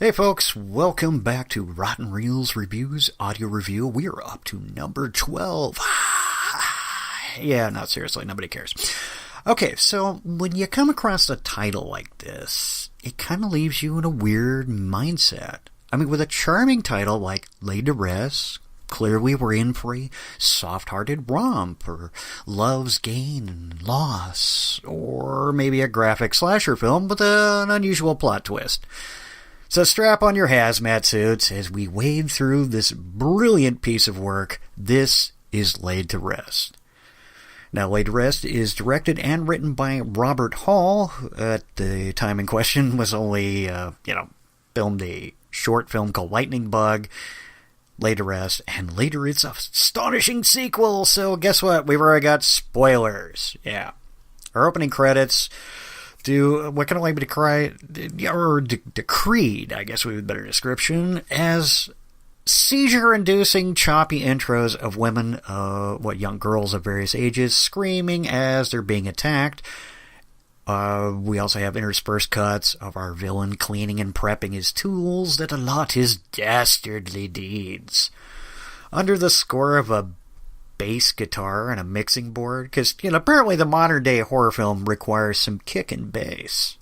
Hey folks, welcome back to Rotten Reelz Reviews Audio Review. We are up to number 12. Yeah, no, seriously, nobody cares. Okay, so when you come across a title like this, it kind of leaves you in a weird mindset. I mean, with a charming title like Laid to Rest, clearly we're in for a soft-hearted romp, or love's gain and loss, or maybe a graphic slasher film with an unusual plot twist. So strap on your hazmat suits as we wade through this brilliant piece of work. This is Laid to Rest. Now, Laid to Rest is directed and written by Robert Hall. Who at the time in question was only, filmed a short film called Lightning Bug, Laid to Rest, and later it's an astonishing sequel, so guess what? We've already got spoilers. Yeah. Our opening credits what can only be decreed, I guess would be a better description, as seizure-inducing, choppy intros of women, young girls of various ages, screaming as they're being attacked. We also have interspersed cuts of our villain cleaning and prepping his tools that allot his dastardly deeds. Under the score of a bass guitar and a mixing board, because, apparently the modern-day horror film requires some kick and bass.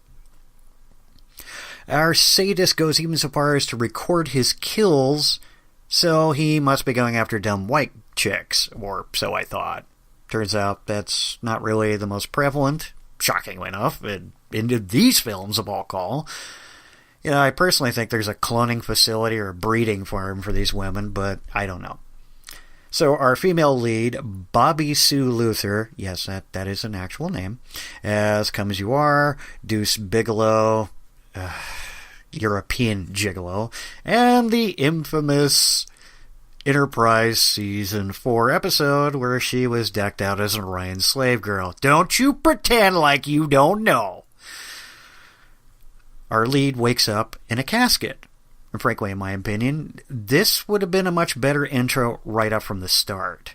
Our sadist goes even so far as to record his kills, so he must be going after dumb white chicks, or so I thought. Turns out that's not really the most prevalent, shockingly enough, in these films of all call. I personally think there's a cloning facility or a breeding farm for these women, but I don't know. So our female lead, Bobby Sue Luther, yes, that is an actual name, as Come As You Are, Deuce Bigalow, European Gigolo, and the infamous Enterprise Season 4 episode where she was decked out as an Orion slave girl. Don't you pretend like you don't know. Our lead wakes up in a casket. And frankly, in my opinion, this would have been a much better intro right up from the start.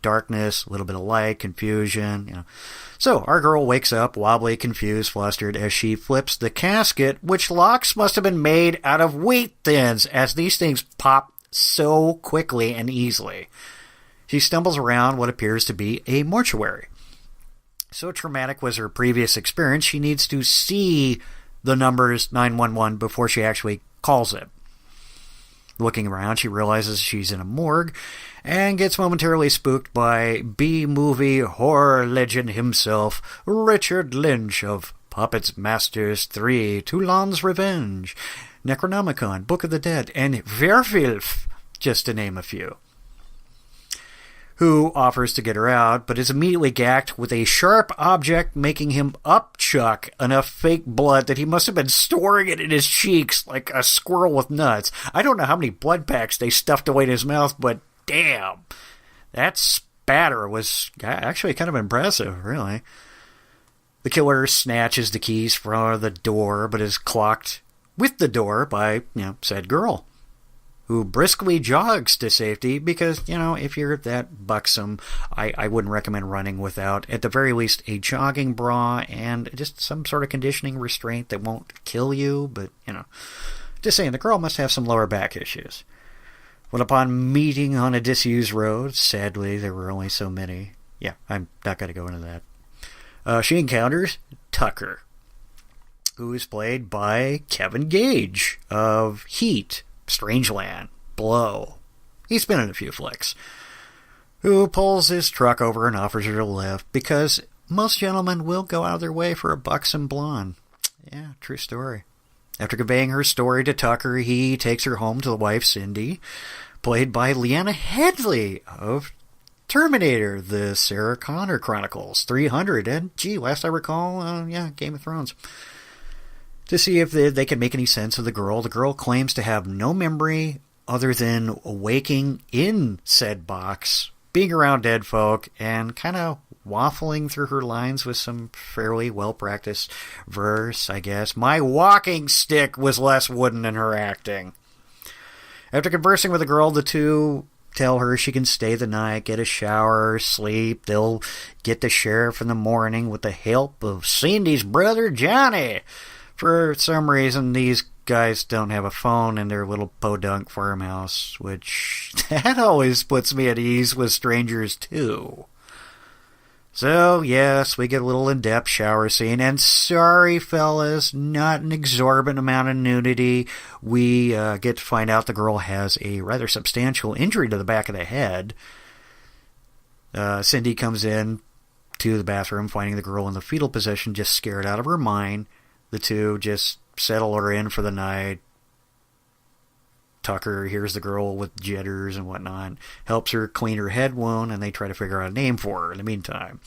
Darkness, a little bit of light, confusion, So, our girl wakes up, wobbly, confused, flustered, as she flips the casket, which locks must have been made out of wheat thins, as these things pop so quickly and easily. She stumbles around what appears to be a mortuary. So traumatic was her previous experience, she needs to see the numbers 911 before she actually calls it. Looking around, she realizes she's in a morgue and gets momentarily spooked by B-movie horror legend himself, Richard Lynch of Puppets Masters 3, Toulon's Revenge, Necronomicon, Book of the Dead, and Werwolf, just to name a few, who offers to get her out, but is immediately gacked with a sharp object, making him upchuck enough fake blood that he must have been storing it in his cheeks like a squirrel with nuts. I don't know how many blood packs they stuffed away in his mouth, but damn, that spatter was actually kind of impressive, really. The killer snatches the keys from the door, but is clocked with the door by, said girl, who briskly jogs to safety because, if you're that buxom, I wouldn't recommend running without, at the very least, a jogging bra and just some sort of conditioning restraint that won't kill you, but, just saying, the girl must have some lower back issues. When upon meeting on a disused road, sadly, there were only so many. Yeah, I'm not going to go into that. She encounters Tucker, who is played by Kevin Gage of Heat, Strangeland, Blow. He's been in a few flicks. Who pulls his truck over and offers her a lift because most gentlemen will go out of their way for a buxom blonde. Yeah, true story. After conveying her story to Tucker, he takes her home to the wife, Cindy, played by Leanna Headley of Terminator, the Sarah Connor Chronicles, 300, and last I recall, Game of Thrones. To see if they can make any sense of the girl. The girl claims to have no memory other than waking in said box, being around dead folk, and kind of waffling through her lines with some fairly well-practiced verse, I guess. My walking stick was less wooden in her acting. After conversing with the girl, the two tell her she can stay the night, get a shower, sleep. They'll get the sheriff in the morning with the help of Cindy's brother, Johnny. For some reason, these guys don't have a phone in their little podunk farmhouse, which that always puts me at ease with strangers too. So, yes, we get a little in-depth shower scene, and sorry, fellas, not an exorbitant amount of nudity. We get to find out the girl has a rather substantial injury to the back of the head. Cindy comes in to the bathroom, finding the girl in the fetal position, just scared out of her mind. The two just settle her in for the night. Tucker hears the girl with jitters and whatnot, helps her clean her head wound, and they try to figure out a name for her in the meantime.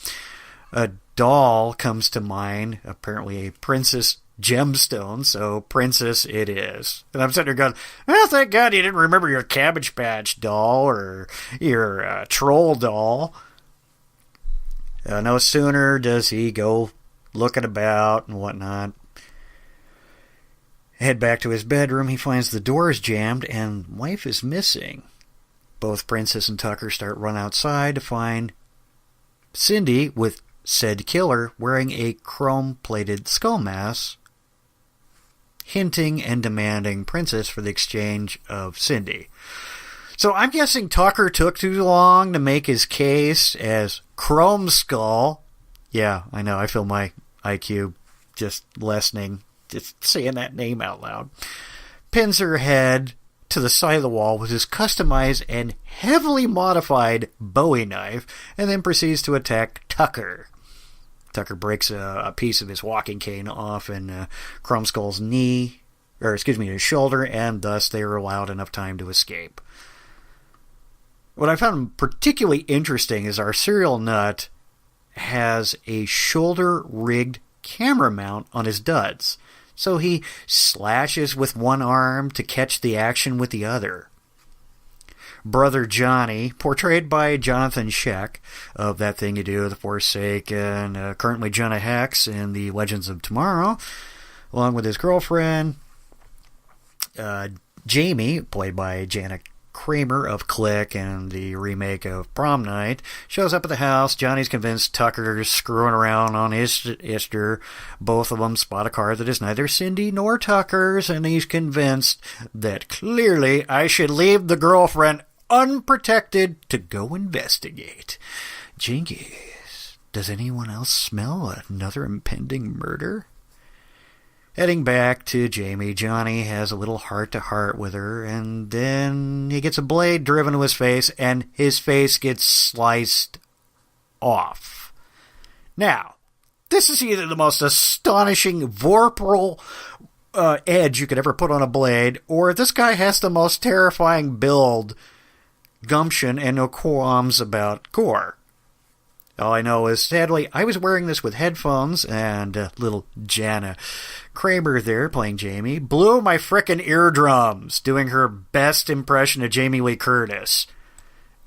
A doll comes to mind, apparently a princess gemstone, so princess it is. And I'm sitting there going, well, thank God you didn't remember your Cabbage Patch doll or your troll doll. No sooner does he go looking about and whatnot, head back to his bedroom, he finds the door is jammed and wife is missing. Both Princess and Tucker start run outside to find Cindy with said killer wearing a chrome-plated skull mask, hinting and demanding Princess for the exchange of Cindy. So I'm guessing Tucker took too long to make his case as Chrome Skull. Yeah, I know, I feel my IQ just lessening just saying that name out loud. Pins her head to the side of the wall with his customized and heavily modified Bowie knife, and then proceeds to attack Tucker. Tucker breaks a piece of his walking cane off in Chrome Skull's his shoulder, and thus they are allowed enough time to escape. What I found particularly interesting is our serial nut has a shoulder-rigged camera mount on his duds. So he slashes with one arm to catch the action with the other. Brother Johnny, portrayed by Jonathan Sheck of That Thing You Do, The Forsaken, currently Jonah Hex in The Legends of Tomorrow, along with his girlfriend, Jamie, played by Janet Kramer of Click and the remake of Prom Night, shows up at the house. Johnny's convinced Tucker's screwing around on Easter. Both of them spot a car that is neither Cindy nor Tucker's, and he's convinced that clearly I should leave the girlfriend unprotected to go investigate. Jinkies, does anyone else smell another impending murder? Heading back to Jamie, Johnny has a little heart-to-heart with her, and then he gets a blade driven to his face, and his face gets sliced off. Now, this is either the most astonishing vorpal edge you could ever put on a blade, or this guy has the most terrifying build, gumption, and no qualms about gore. All I know is, sadly, I was wearing this with headphones, and little Jana Kramer there, playing Jamie, blew my frickin' eardrums, doing her best impression of Jamie Lee Curtis.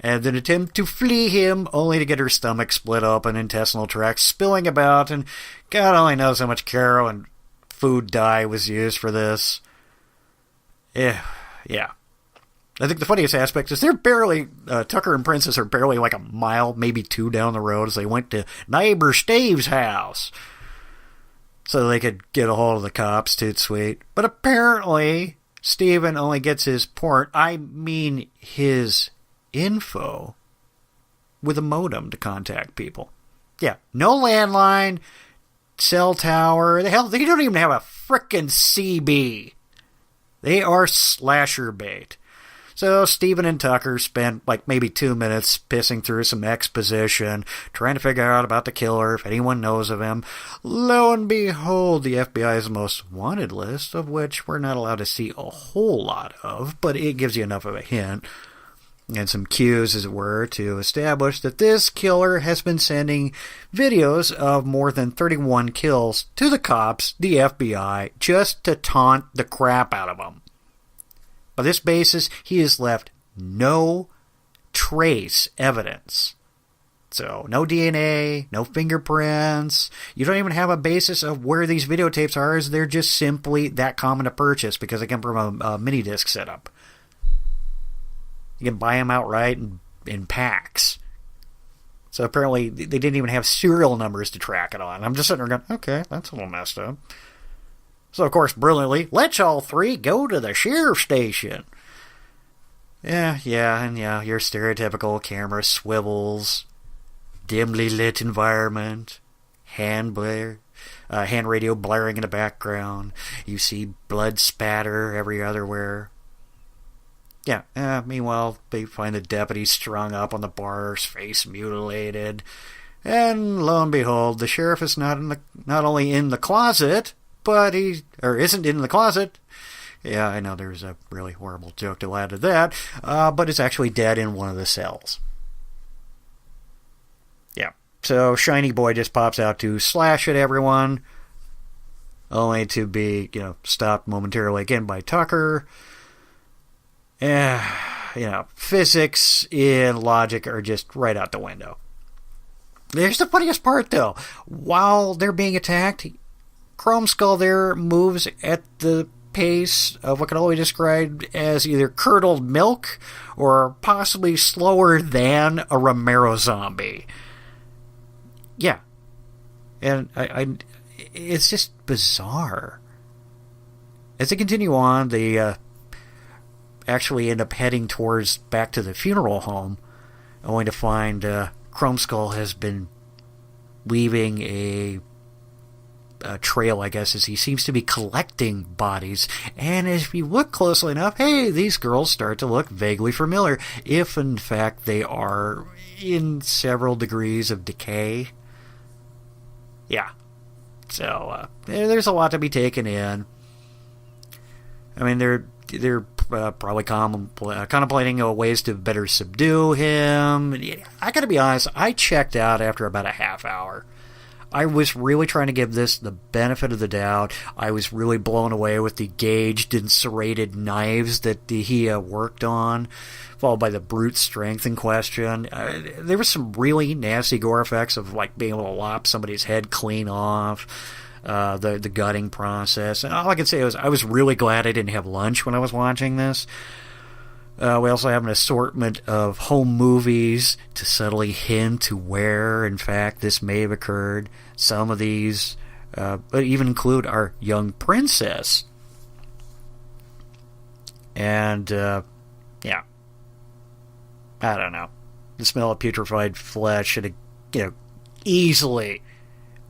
And an attempt to flee him, only to get her stomach split open, intestinal tract spilling about, and God only knows how much Caro and food dye was used for this. Yeah. I think the funniest aspect is they're barely, Tucker and Princess are barely like a mile, maybe two down the road as they went to neighbor Steve's house. So they could get a hold of the cops, toot sweet. But apparently, Steven only gets his his info with a modem to contact people. Yeah, no landline, cell tower, the hell, they don't even have a frickin' CB. They are slasher bait. So Steven and Tucker spent like maybe 2 minutes pissing through some exposition, trying to figure out about the killer, if anyone knows of him. Lo and behold, the FBI's most wanted list, of which we're not allowed to see a whole lot of, but it gives you enough of a hint, and some cues, as it were, to establish that this killer has been sending videos of more than 31 kills to the cops, the FBI, just to taunt the crap out of them. On this basis, he has left no trace evidence. So, no DNA, no fingerprints. You don't even have a basis of where these videotapes are, as they're just simply that common to purchase because they come from a mini-disc setup. You can buy them outright in packs. So apparently, they didn't even have serial numbers to track it on. I'm just sitting there going, okay, that's a little messed up. So, of course, brilliantly, let's all three go to the sheriff's station. Yeah, your stereotypical camera swivels, dimly lit environment, hand radio blaring in the background. You see blood spatter every otherwhere. Yeah, meanwhile, they find the deputy strung up on the bar, his face mutilated. And lo and behold, the sheriff is not only in the closet, but isn't in the closet. Yeah, I know there's a really horrible joke to add to that, but is actually dead in one of the cells. Yeah, so Shiny Boy just pops out to slash at everyone, only to be, stopped momentarily again by Tucker. Physics and logic are just right out the window. There's the funniest part, though. While they're being attacked, Chrome Skull there moves at the pace of what can only be described as either curdled milk or possibly slower than a Romero zombie. Yeah. And it's just bizarre. As they continue on, they actually end up heading back to the funeral home, only to find Chrome Skull has been leaving a trail, I guess, as he seems to be collecting bodies. And if you look closely enough, hey, these girls start to look vaguely familiar, if in fact they are in several degrees of decay. Yeah. So there's a lot to be taken in. I mean, they're probably contemplating ways to better subdue him. I gotta be honest, I checked out after about a half hour. I was really trying to give this the benefit of the doubt. I was really blown away with the gauged and serrated knives that he worked on, followed by the brute strength in question. There was some really nasty gore effects of like being able to lop somebody's head clean off. The gutting process. And all I can say is I was really glad I didn't have lunch when I was watching this. We also have an assortment of home movies to subtly hint to where, in fact, this may have occurred. Some of these even include our young princess. And, I don't know. The smell of putrefied flesh should have, easily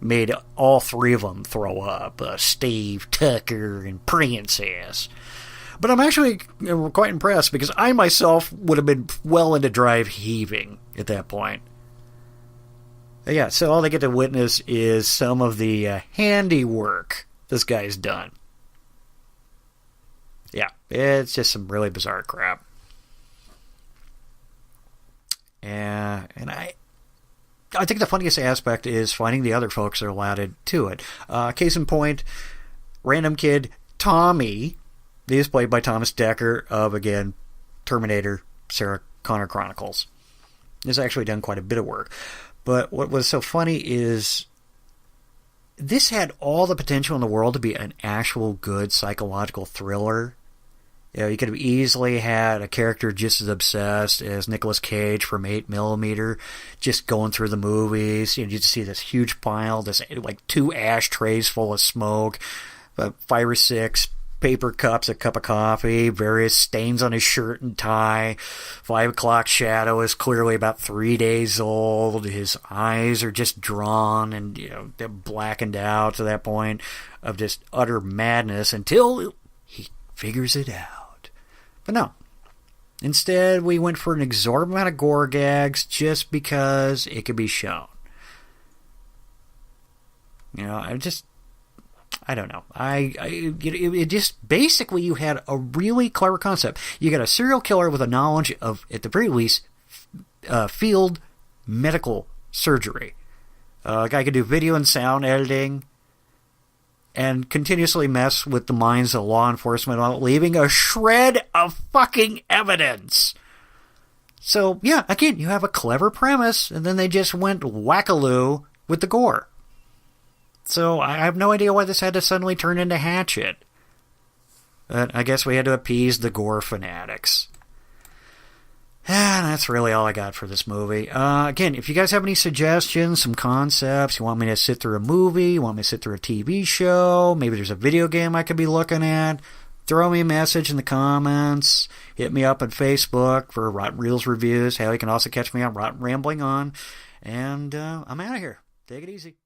made all three of them throw up. Steve, Tucker, and Princess. But I'm actually quite impressed because I myself would have been well into drive heaving at that point. Yeah, so all they get to witness is some of the handiwork this guy's done. Yeah, it's just some really bizarre crap. And I think the funniest aspect is finding the other folks that are allotted to it. Case in point, random kid Tommy. He is played by Thomas Dekker of, again, Terminator, Sarah Connor Chronicles. He's actually done quite a bit of work. But what was so funny is this had all the potential in the world to be an actual good psychological thriller. You could have easily had a character just as obsessed as Nicolas Cage from 8mm, just going through the movies. You just see this huge pile, this like 2 ashtrays full of smoke, 5 or 6 paper cups, a cup of coffee, various stains on his shirt and tie. 5 o'clock shadow is clearly about 3 days old. His eyes are just drawn and they're blackened out to that point of just utter madness until he figures it out. But no. Instead, we went for an exorbitant amount of gore gags just because it could be shown. I don't know. It just basically you had a really clever concept. You got a serial killer with a knowledge of, at the very least, field medical surgery. A guy could do video and sound editing and continuously mess with the minds of law enforcement without leaving a shred of fucking evidence. So, yeah, again, you have a clever premise, and then they just went wackaloo with the gore. So I have no idea why this had to suddenly turn into Hatchet. But I guess we had to appease the gore fanatics. And that's really all I got for this movie. Again, if you guys have any suggestions, some concepts, you want me to sit through a movie, you want me to sit through a TV show, maybe there's a video game I could be looking at, throw me a message in the comments, hit me up on Facebook for Rotten Reelz reviews. Hell, you can also catch me on Rotten Rambling On. And I'm out of here. Take it easy.